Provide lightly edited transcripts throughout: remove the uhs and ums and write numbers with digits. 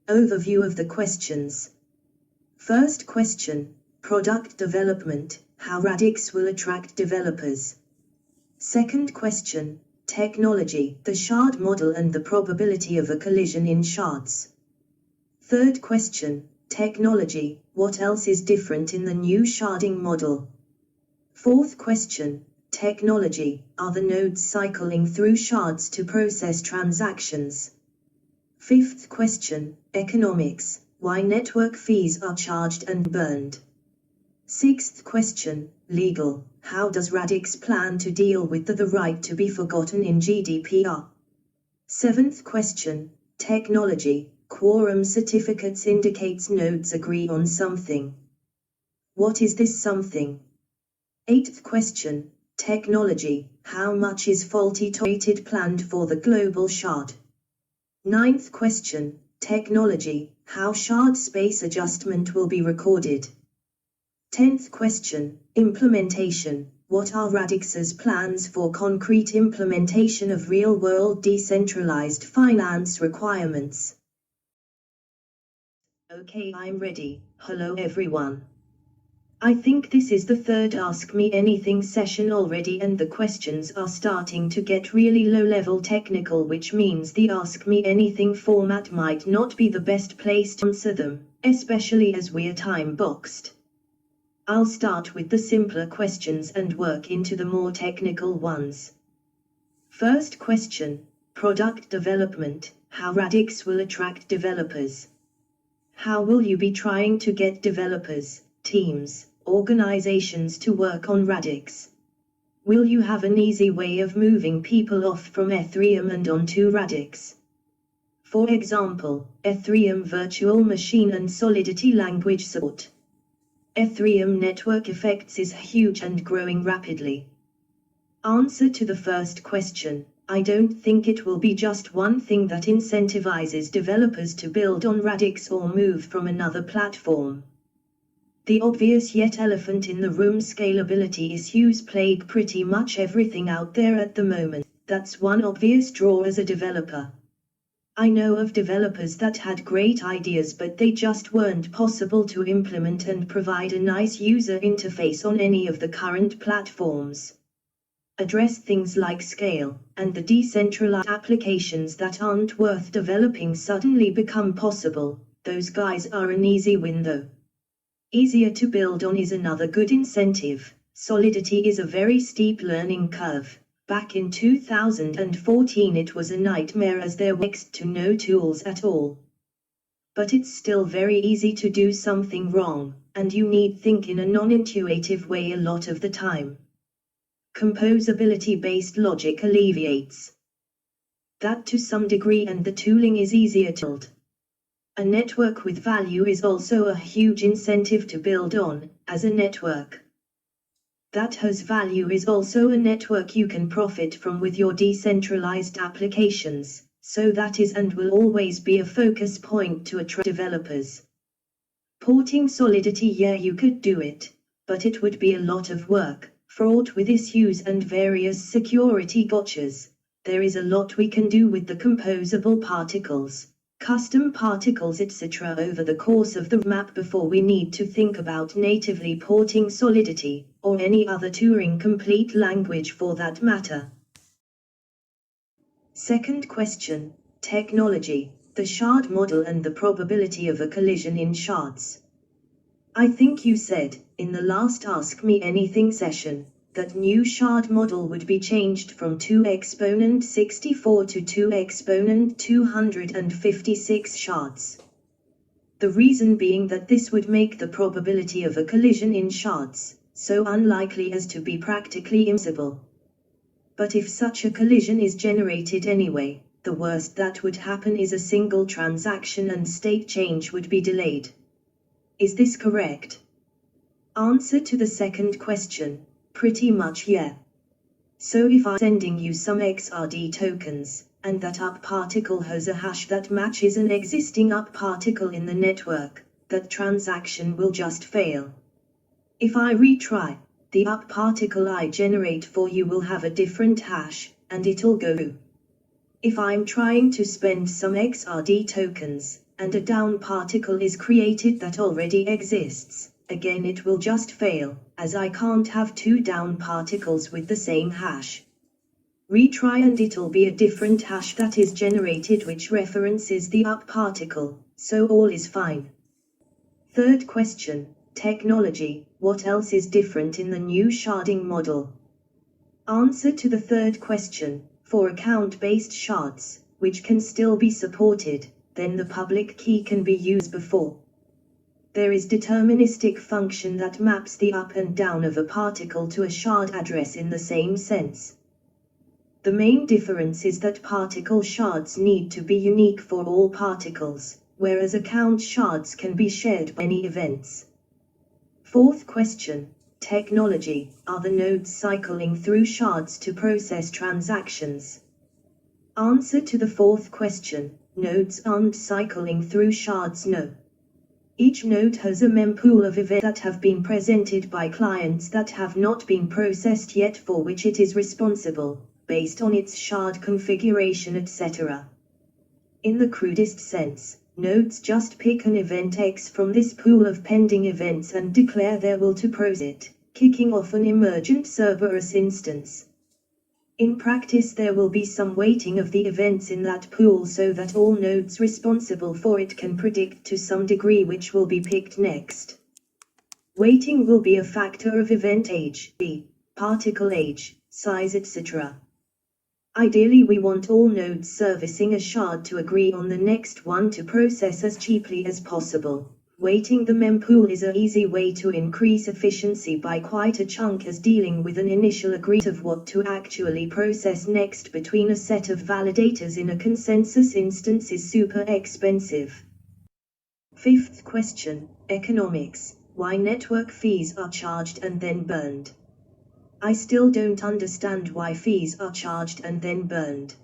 Overview of the questions. First question, product development, how Radix will attract developers. Second question, technology, the shard model and the probability of a collision in shards. Third question, technology, what else is different in the new sharding model? Fourth question, technology, are the nodes cycling through shards to process transactions? Fifth question, economics, why network fees are charged and burned? Sixth question, legal, how does Radix plan to deal with the right to be forgotten in GDPR? Seventh question, technology, Quorum Certificates indicates nodes agree on something. What is this something? Eighth question, technology, how much is faulty tolerated planned for the global shard? Ninth question, technology, how shard space adjustment will be recorded? 10th question, implementation, what are Radix's plans for concrete implementation of real-world decentralized finance requirements? Okay, I'm ready. Hello everyone. I think this is the third Ask Me Anything session already and the questions are starting to get really low-level technical, which means the Ask Me Anything format might not be the best place to answer them, especially as we're time-boxed. I'll start with the simpler questions and work into the more technical ones. First question, product development, how Radix will attract developers. How will you be trying to get developers, teams, organizations to work on Radix? Will you have an easy way of moving people off from Ethereum and onto Radix? For example, Ethereum Virtual Machine and Solidity language support. Ethereum network effects is huge and growing rapidly. Answer to the first question, I don't think it will be just one thing that incentivizes developers to build on Radix or move from another platform. The obvious yet elephant in the room, scalability issues plague pretty much everything out there at the moment. That's one obvious draw as a developer. I know of developers that had great ideas but they just weren't possible to implement and provide a nice user interface on any of the current platforms. Address things like scale, and the decentralized applications that aren't worth developing suddenly become possible. Those guys are an easy win though. Easier to build on is another good incentive. Solidity is a very steep learning curve. Back in 2014 it was a nightmare as there were next to no tools at all. But it's still very easy to do something wrong, and you need think in a non-intuitive way a lot of the time. Composability-based logic alleviates that to some degree, and the tooling is easier to build. A network with value is also a huge incentive to build on, as a network that has value is also a network you can profit from with your decentralized applications, so that is and will always be a focus point to attract developers. Porting Solidity, yeah, you could do it, but it would be a lot of work, fraught with issues and various security gotchas. There is a lot we can do with the composable particles, custom particles, etc. over the course of the map before we need to think about natively porting Solidity, or any other Turing-complete language for that matter. Second question, technology, the shard model and the probability of a collision in shards. I think you said, in the last Ask Me Anything session, that new shard model would be changed from 2 exponent 64 to 2 exponent 256 shards. The reason being that this would make the probability of a collision in shards so unlikely as to be practically impossible. But if such a collision is generated anyway, the worst that would happen is a single transaction and state change would be delayed. Is this correct? Answer to the second question, pretty much yeah. So if I'm sending you some XRD tokens, and that up particle has a hash that matches an existing up particle in the network, that transaction will just fail. If I retry, the up particle I generate for you will have a different hash, and it'll go. If I'm trying to spend some XRD tokens, and a down particle is created that already exists, again it will just fail, as I can't have two down particles with the same hash. Retry and it'll be a different hash that is generated which references the up particle, so all is fine. Third question, technology, what else is different in the new sharding model? Answer to the third question, for account-based shards, which can still be supported, then the public key can be used before. There is deterministic function that maps the up and down of a particle to a shard address in the same sense. The main difference is that particle shards need to be unique for all particles, whereas account shards can be shared by any events. Fourth question, technology, are the nodes cycling through shards to process transactions? Answer to the fourth question, nodes aren't cycling through shards, no. Each node has a mempool of events that have been presented by clients that have not been processed yet for which it is responsible, based on its shard configuration etc. In the crudest sense, nodes just pick an event X from this pool of pending events and declare their will to process it, kicking off an emergent Cerberus instance. In practice there will be some weighting of the events in that pool so that all nodes responsible for it can predict to some degree which will be picked next. Weighting will be a factor of event age, particle age, size etc. Ideally we want all nodes servicing a shard to agree on the next one to process as cheaply as possible. Weighting the mempool is an easy way to increase efficiency by quite a chunk, as dealing with an initial agreement of what to actually process next between a set of validators in a consensus instance is super expensive. Fifth question, economics, why network fees are charged and then burned? I still don't understand why fees are charged and then burned.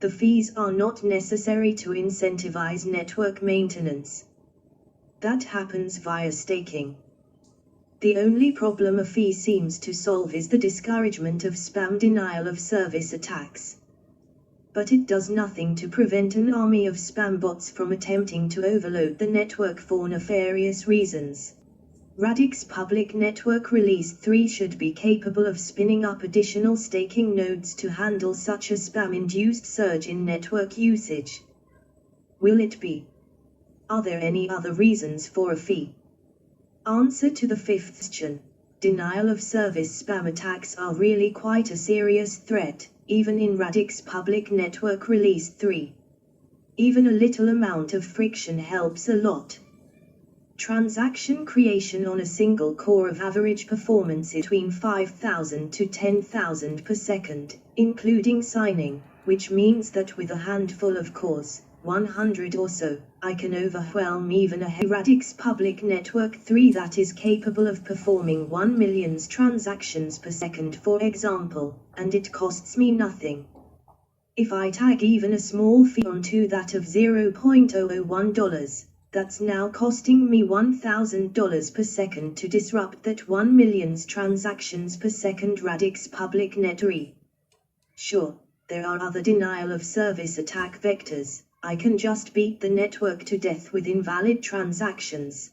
The fees are not necessary to incentivize network maintenance. That happens via staking. The only problem a fee seems to solve is the discouragement of spam denial of service attacks. But it does nothing to prevent an army of spam bots from attempting to overload the network for nefarious reasons. Radix Public Network Release 3 should be capable of spinning up additional staking nodes to handle such a spam-induced surge in network usage. Will it be? Are there any other reasons for a fee? Answer to the fifth question, denial of service spam attacks are really quite a serious threat, even in Radix Public Network Release 3. Even a little amount of friction helps a lot. Transaction creation on a single core of average performance is between 5,000 to 10,000 per second, including signing, which means that with a handful of cores, 100 or so, I can overwhelm even a Radix Public Network 3 that is capable of performing 1 million transactions per second for example, and it costs me nothing. If I tag even a small fee onto that of $0.001, that's now costing me $1,000 per second to disrupt that 1 million transactions per second Radix Public Net 3. Sure, there are other denial of service attack vectors. I can just beat the network to death with invalid transactions.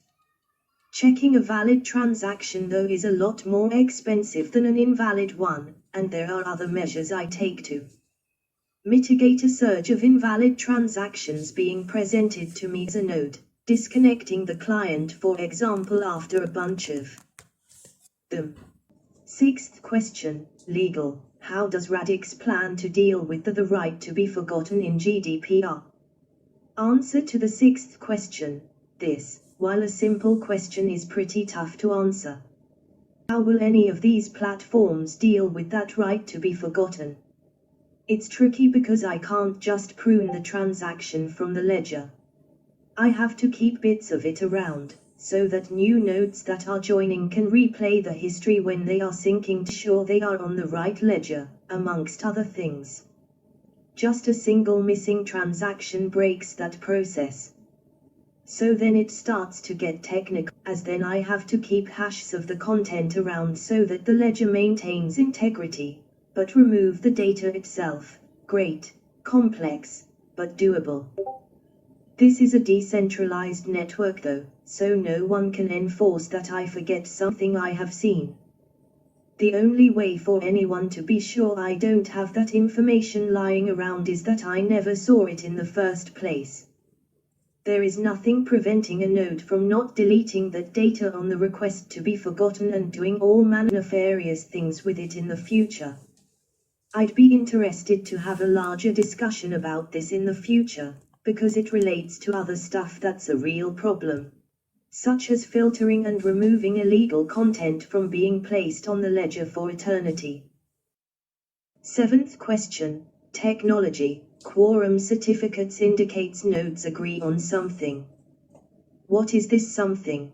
Checking a valid transaction though is a lot more expensive than an invalid one, and there are other measures I take to mitigate a surge of invalid transactions being presented to me as a node, disconnecting the client for example after a bunch of them. Sixth question, legal, how does Radix plan to deal with the right to be forgotten in GDPR? Answer to the sixth question, this, while a simple question, is pretty tough to answer. How will any of these platforms deal with that right to be forgotten? It's tricky because I can't just prune the transaction from the ledger. I have to keep bits of it around, so that new nodes that are joining can replay the history when they are syncing to ensure they are on the right ledger, amongst other things. Just a single missing transaction breaks that process. So then it starts to get technical, as then I have to keep hashes of the content around so that the ledger maintains integrity, but remove the data itself. Great, complex, but doable. This is a decentralized network though, so no one can enforce that I forget something I have seen. The only way for anyone to be sure I don't have that information lying around is that I never saw it in the first place. There is nothing preventing a node from not deleting that data on the request to be forgotten and doing all manner of nefarious things with it in the future. I'd be interested to have a larger discussion about this in the future, because it relates to other stuff that's a real problem, such as filtering and removing illegal content from being placed on the ledger for eternity. 7th question, technology. Quorum certificates indicates nodes agree on something. What is this something?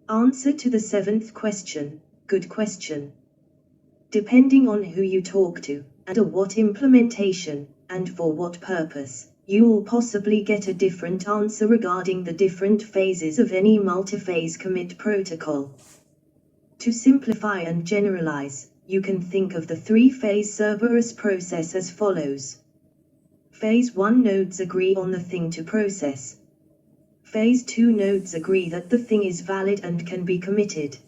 Answer to the 7th question, good question. Depending on who you talk to, and what implementation, and for what purpose, you'll possibly get a different answer regarding the different phases of any multi-phase commit protocol. To simplify and generalize, you can think of the three-phase Cerberus process as follows. Phase 1 nodes agree on the thing to process. Phase 2 nodes agree that the thing is valid and can be committed.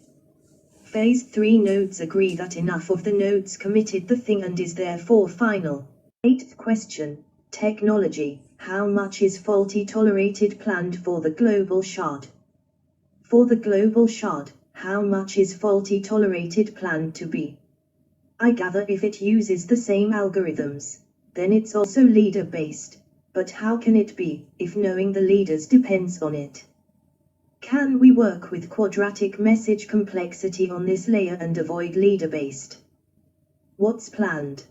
Phase 3 nodes agree that enough of the nodes committed the thing and is therefore final. 8th question, technology. How much is faulty tolerated planned for the global shard? For the global shard, how much is faulty tolerated planned to be? I gather if it uses the same algorithms, then it's also leader-based, but how can it be, if knowing the leaders depends on it? Can we work with quadratic message complexity on this layer and avoid leader-based? What's planned?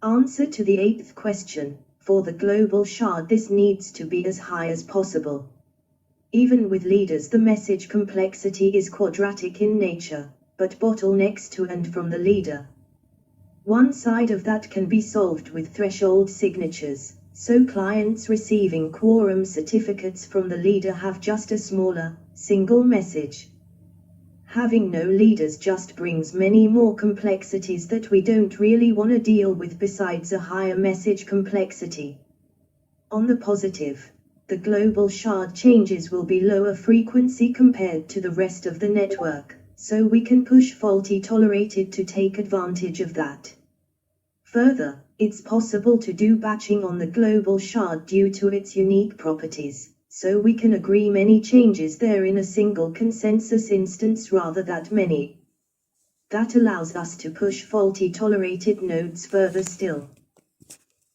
Answer to the 8th question, for the global shard this needs to be as high as possible. Even with leaders the message complexity is quadratic in nature, but bottlenecks to and from the leader. One side of that can be solved with threshold signatures, so clients receiving quorum certificates from the leader have just a smaller, single message. Having no leaders just brings many more complexities that we don't really want to deal with besides a higher message complexity. On the positive, the global shard changes will be lower frequency compared to the rest of the network, so we can push faulty tolerated to take advantage of that. Further, it's possible to do batching on the global shard due to its unique properties, so we can agree many changes there in a single consensus instance rather than many. That allows us to push faulty tolerated nodes further still.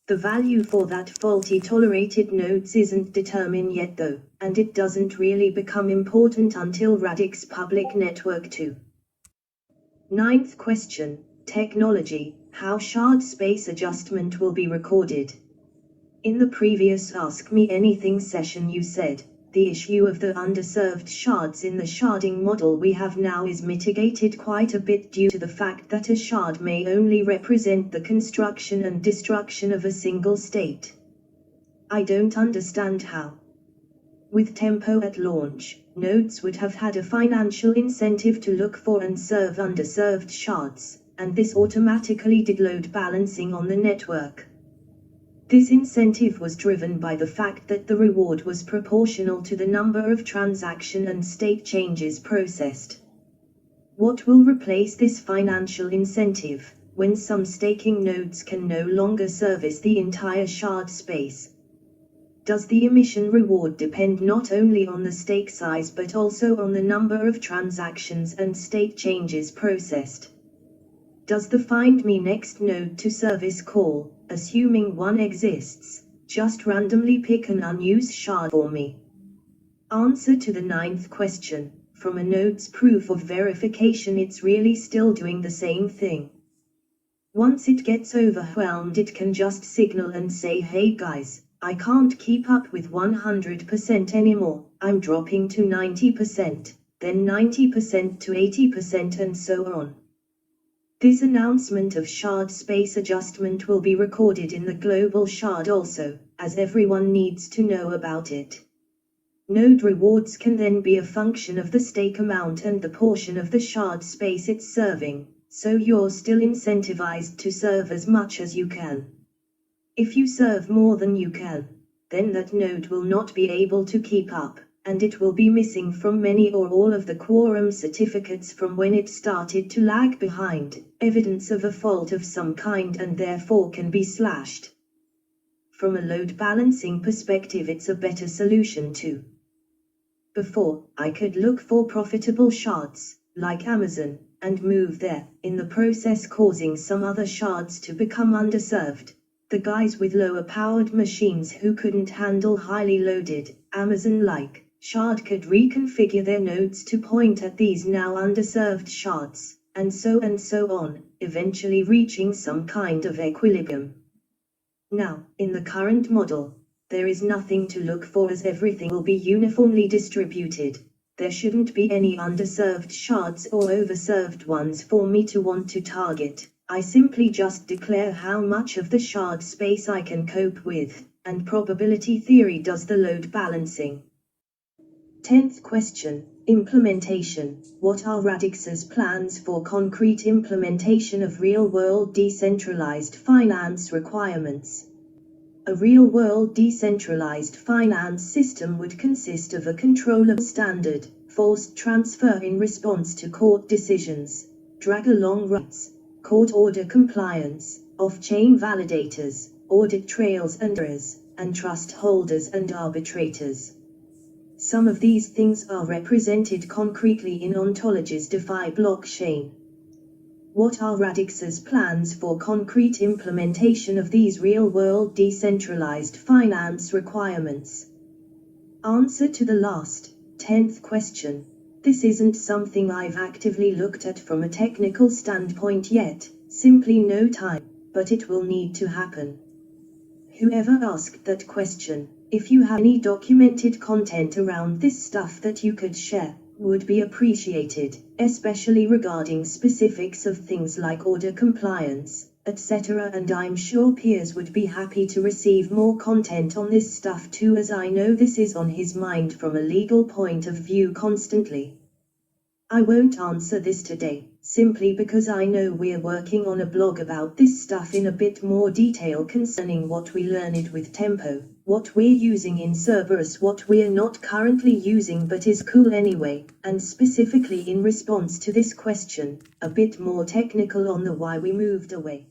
The value for that faulty tolerated nodes isn't determined yet though, and it doesn't really become important until Radix Public Network 2. 9th question, technology. How shard space adjustment will be recorded? In the previous Ask Me Anything session you said, the issue of the underserved shards in the sharding model we have now is mitigated quite a bit due to the fact that a shard may only represent the construction and destruction of a single state. I don't understand how. With tempo at launch, nodes would have had a financial incentive to look for and serve underserved shards, and this automatically did load balancing on the network. This incentive was driven by the fact that the reward was proportional to the number of transaction and state changes processed. What will replace this financial incentive, when some staking nodes can no longer service the entire shard space? Does the emission reward depend not only on the stake size but also on the number of transactions and state changes processed? Does the find me next node to service call, assuming one exists, just randomly pick an unused shard for me? Answer to the 9th question, from a node's proof of verification it's really still doing the same thing. Once it gets overwhelmed it can just signal and say, hey guys, I can't keep up with 100% anymore, I'm dropping to 90%, then 90% to 80% and so on. This announcement of shard space adjustment will be recorded in the global shard also, as everyone needs to know about it. Node rewards can then be a function of the stake amount and the portion of the shard space it's serving, so you're still incentivized to serve as much as you can. If you serve more than you can, then that node will not be able to keep up, and it will be missing from many or all of the quorum certificates from when it started to lag behind, evidence of a fault of some kind, and therefore can be slashed. From a load balancing perspective, it's a better solution too. Before, I could look for profitable shards, like Amazon, and move there, in the process causing some other shards to become underserved. The guys with lower powered machines who couldn't handle highly loaded, Amazon-like, shard could reconfigure their nodes to point at these now underserved shards, and so on, eventually reaching some kind of equilibrium. Now, in the current model, there is nothing to look for as everything will be uniformly distributed. There shouldn't be any underserved shards or overserved ones for me to want to target. I simply just declare how much of the shard space I can cope with, and probability theory does the load balancing. 10th question. Implementation. What are Radix's plans for concrete implementation of real-world decentralized finance requirements? A real-world decentralized finance system would consist of a controllable standard, forced transfer in response to court decisions, drag-along rights, court order compliance, off-chain validators, audit trails and errors, and trust holders and arbitrators. Some of these things are represented concretely in ontologies DeFi blockchain. What are Radix's plans for concrete implementation of these real-world decentralized finance requirements? Answer to the last, 10th question. This isn't something I've actively looked at from a technical standpoint yet, simply no time, but it will need to happen. Whoever asked that question, if you have any documented content around this stuff that you could share, would be appreciated, especially regarding specifics of things like order compliance, etc. And I'm sure peers would be happy to receive more content on this stuff too, as I know this is on his mind from a legal point of view constantly. I won't answer this today, simply because I know we're working on a blog about this stuff in a bit more detail concerning what we learned with Tempo, what we're using in Cerberus, what we're not currently using but is cool anyway, and specifically in response to this question, a bit more technical on the why we moved away.